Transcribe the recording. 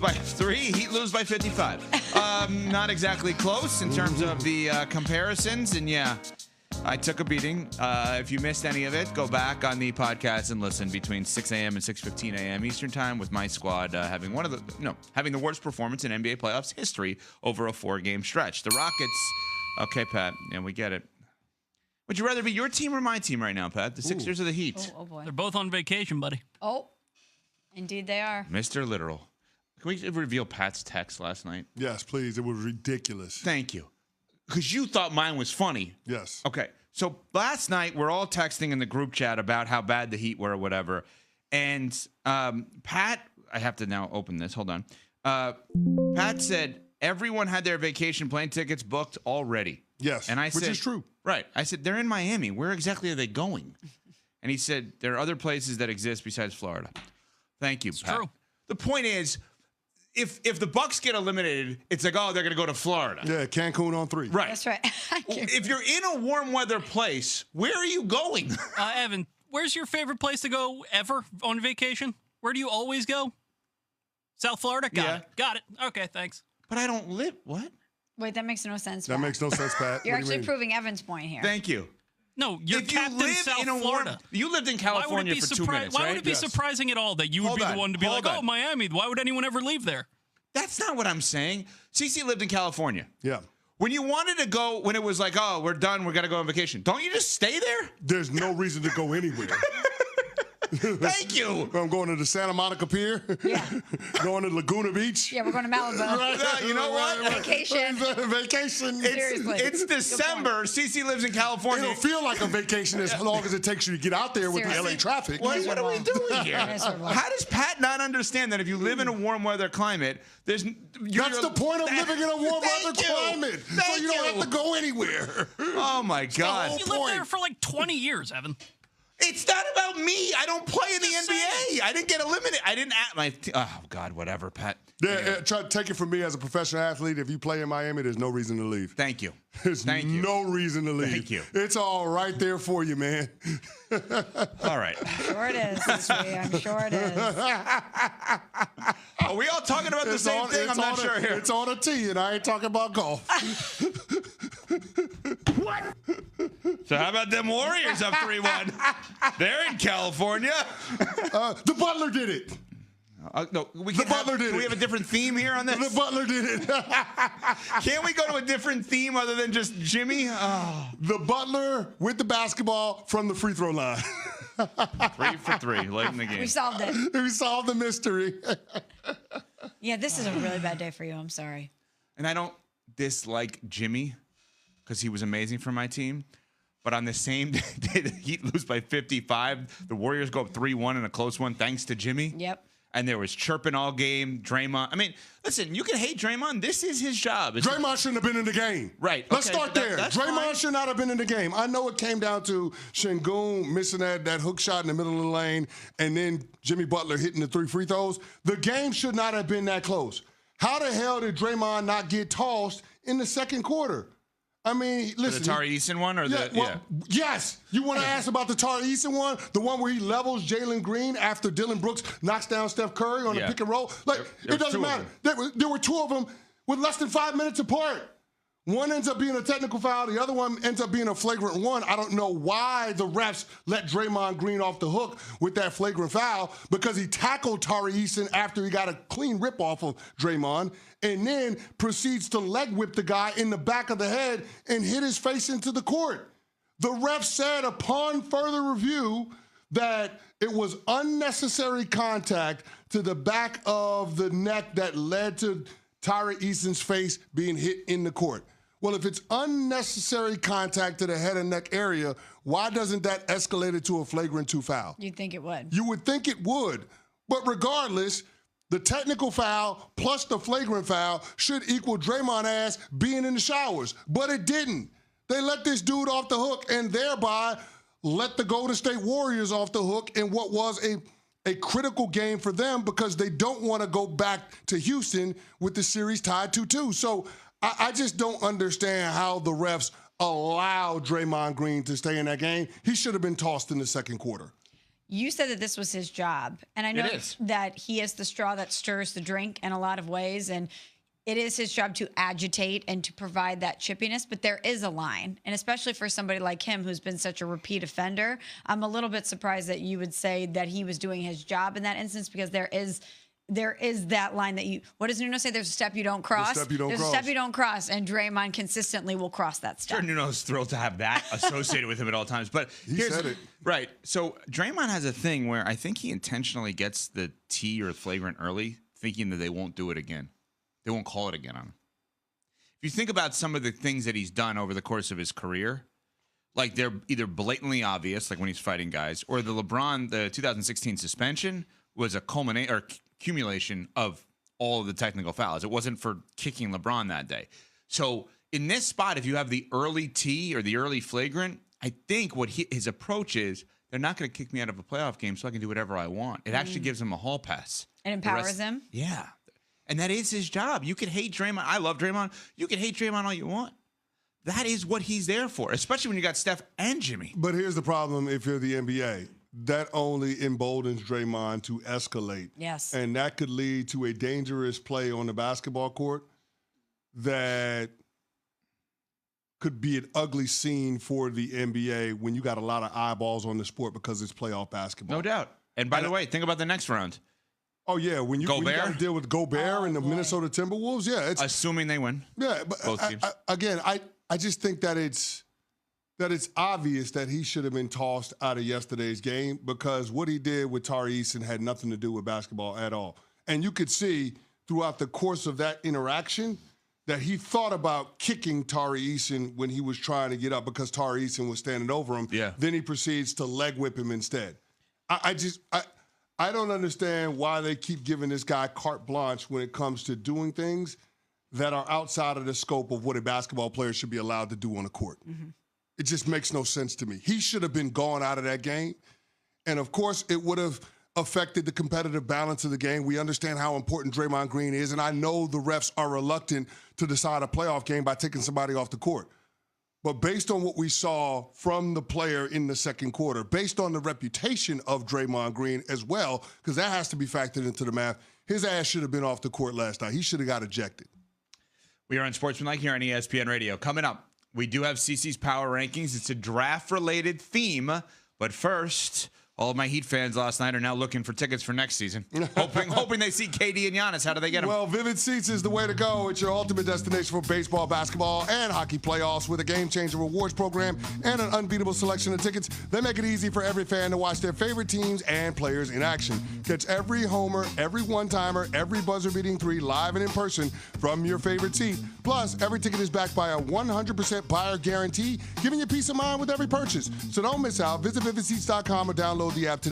by 3. Heat lose by 55. Not exactly close in terms of the comparisons. And yeah, I took a beating. If you missed any of it, go back on the podcast and listen between 6 a.m. and 6:15 a.m. Eastern time with my squad having the worst performance in NBA playoffs history over a 4-game stretch. The Rockets. Okay, Pat. Yeah, we get it. Would you rather be your team or my team right now, Pat? The Sixers or the Heat? Oh, boy. They're both on vacation, buddy. Oh, indeed they are. Mr. Literal. Can we reveal Pat's text last night? Yes, please. It was ridiculous. Thank you. Because you thought mine was funny. Yes. Okay. So last night, we're all texting in the group chat about how bad the Heat were or whatever. And Pat, I have to now open this. Hold on. Pat said everyone had their vacation plane tickets booked already. Yes, and I said, which is true. Right. I said, they're in Miami. Where exactly are they going? And he said, there are other places that exist besides Florida. Thank you, Pat. It's true. The point is, if the Bucks get eliminated, it's like, oh, they're going to go to Florida. Yeah, Cancun on 3. Right. That's right. If you're in a warm weather place, where are you going? Evan, where's your favorite place to go ever on vacation? Where do you always go? South Florida? Got it. Okay, thanks. But I don't live. What? Wait, that makes no sense. That makes no sense, Pat. You're actually proving Evan's point here. Thank you. No, you're Captain South Florida. You lived in California for 2 minutes, Why right? would it be surprising at all that you would be the one to be like, oh, Miami, why would anyone ever leave there? That's not what I'm saying. CeCe lived in California. Yeah. When you wanted to go, when it was like, oh, we're done, we got to go on vacation, don't you just stay there? There's no reason to go anywhere. Thank you. I'm going to the Santa Monica Pier. Yeah. Going to Laguna Beach. Yeah, we're going to Malibu. Right. You know what? Vacation. Vacation. Seriously. It's December. CeCe lives in California. It'll feel like a vacation as long as it takes you to get out there with the LA traffic. What are we doing here? How does Pat not understand that if you live in a warm weather climate, that's the point of living in a warm weather climate. So you don't have to go anywhere. Oh, my God. You lived there for like 20 years, Evan. It's not about me. I don't play in the NBA. I didn't get eliminated. I didn't act my. Oh God, whatever, Pat. Yeah, try to take it from me as a professional athlete. If you play in Miami, there's no reason to leave. Thank you. There's no reason to leave. Thank you. It's all right there for you, man. All right. Sure it is. I'm sure it is. Are we all talking about the same thing? I'm not sure here. It's on a tee, and I ain't talking about golf. What? So how about them Warriors up 3-1? They're in California. The Butler did it. No, we the Butler did it. Do we have a different theme here on this? The Butler did it. Can't we go to a different theme other than just Jimmy? Oh. The Butler with the basketball from the free throw line. 3 for 3 late in the game. We solved it. We solved the mystery. Yeah, this is a really bad day for you. I'm sorry. And I don't dislike Jimmy because he was amazing for my team. But on the same day the Heat lose by 55, the Warriors go up 3-1 in a close one thanks to Jimmy. Yep. And there was chirping all game. Draymond. I mean, listen, you can hate Draymond. This is his job. Draymond shouldn't have been in the game. Right. Let's start there. Draymond fine. should not have been in the game. I know it came down to Şengün missing that hook shot in the middle of the lane and then Jimmy Butler hitting the 3 free throws. The game should not have been that close. How the hell did Draymond not get tossed in the second quarter? I mean, listen. The Tari Eason one or Yes. You want to ask about the Tari Eason one? The one where he levels Jalen Green after Dylan Brooks knocks down Steph Curry on the pick and roll? Like, it doesn't matter. There were 2 of them with less than 5 minutes apart. One ends up being a technical foul. The other one ends up being a flagrant one. I don't know why the refs let Draymond Green off the hook with that flagrant foul because he tackled Tari Eason after he got a clean rip off of Draymond and then proceeds to leg whip the guy in the back of the head and hit his face into the court. The ref said upon further review that it was unnecessary contact to the back of the neck that led to Tari Eason's face being hit in the court. Well, if it's unnecessary contact to the head and neck area, why doesn't that escalate it to a flagrant 2 foul? You'd think it would. You would think it would. But regardless, the technical foul plus the flagrant foul should equal Draymond ass being in the showers. But it didn't. They let this dude off the hook and thereby let the Golden State Warriors off the hook in what was a critical game for them because they don't want to go back to Houston with the series tied 2-2. So I just don't understand how the refs allowed Draymond Green to stay in that game. He should have been tossed in the second quarter. You said that this was his job. And I know that he is the straw that stirs the drink in a lot of ways. And it is his job to agitate and to provide that chippiness. But there is a line. And especially for somebody like him who's been such a repeat offender, I'm a little bit surprised that you would say that he was doing his job in that instance, because there is that line that what does Nuno say? There's a step you don't cross. There's a step you don't cross, and Draymond consistently will cross that step. Sure, Nuno's thrilled to have that associated with him at all times, but he said it. Right. So Draymond has a thing where I think he intentionally gets the T or flagrant early, thinking that they won't do it again. They won't call it again on him. If you think about some of the things that he's done over the course of his career, like they're either blatantly obvious, like when he's fighting guys, or the 2016 suspension was a accumulation of all of the technical fouls. It wasn't for kicking LeBron that day. So in this spot, if you have the early T or the early flagrant, I think what his approach is, they're not going to kick me out of a playoff game so I can do whatever I want. It actually gives him a hall pass. It empowers him. Yeah. And that is his job. You can hate Draymond. I love Draymond. You can hate Draymond all you want. That is what he's there for, especially when you got Steph and Jimmy. But here's the problem if you're the NBA. That only emboldens Draymond to escalate. Yes. And that could lead to a dangerous play on the basketball court that could be an ugly scene for the NBA when you got a lot of eyeballs on the sport because it's playoff basketball. No doubt. And by the way, think about the next round. Oh, yeah. When you got to deal with Gobert and the Minnesota Timberwolves, yeah. It's assuming they win. Yeah. But both teams. I just think that it's obvious that he should have been tossed out of yesterday's game, because what he did with Tari Eason had nothing to do with basketball at all. And you could see throughout the course of that interaction that he thought about kicking Tari Eason when he was trying to get up because Tari Eason was standing over him. Yeah. Then he proceeds to leg whip him instead. I don't understand why they keep giving this guy carte blanche when it comes to doing things that are outside of the scope of what a basketball player should be allowed to do on the court. Mm-hmm. It just makes no sense to me. He should have been gone out of that game. And, of course, it would have affected the competitive balance of the game. We understand how important Draymond Green is, and I know the refs are reluctant to decide a playoff game by taking somebody off the court. But based on what we saw from the player in the second quarter, based on the reputation of Draymond Green as well, because that has to be factored into the math, his ass should have been off the court last night. He should have got ejected. We are on Sportsmanlike here on ESPN Radio. Coming up, we do have CC's Power Rankings. It's a draft-related theme. But first, all of my Heat fans last night are now looking for tickets for next season, hoping they see KD and Giannis. How do they get them? Well, Vivid Seats is the way to go. It's your ultimate destination for baseball, basketball, and hockey playoffs with a game-changer rewards program and an unbeatable selection of tickets. They make it easy for every fan to watch their favorite teams and players in action. Catch every homer, every one-timer, every buzzer-beating three live and in person from your favorite seat. Plus, every ticket is backed by a 100% buyer guarantee, giving you peace of mind with every purchase. So don't miss out. Visit VividSeats.com or download the app today.